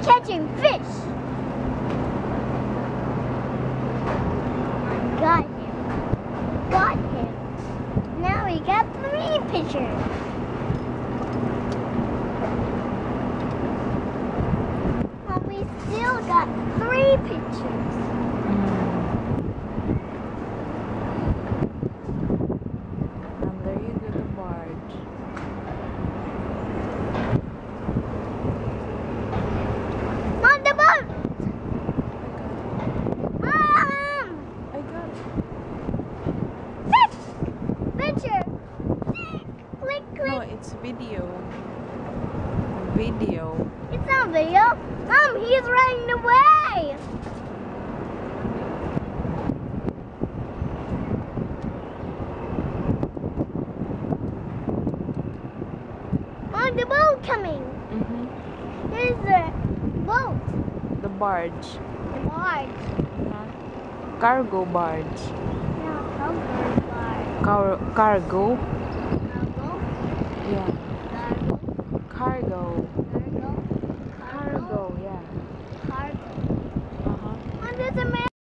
catching fish. Got him. Got him. Now we got 3 pictures. And we still got 3 pictures. And there you go, the barge. On the boat. I got it. Picture. Click, click. No, it's video. Video. It's not video. He's running away. On the boat coming. Here's the boat. The barge. The barge. Cargo barge. No, cargo barge. Cargo. Cargo. Yeah. Cargo. Cargo.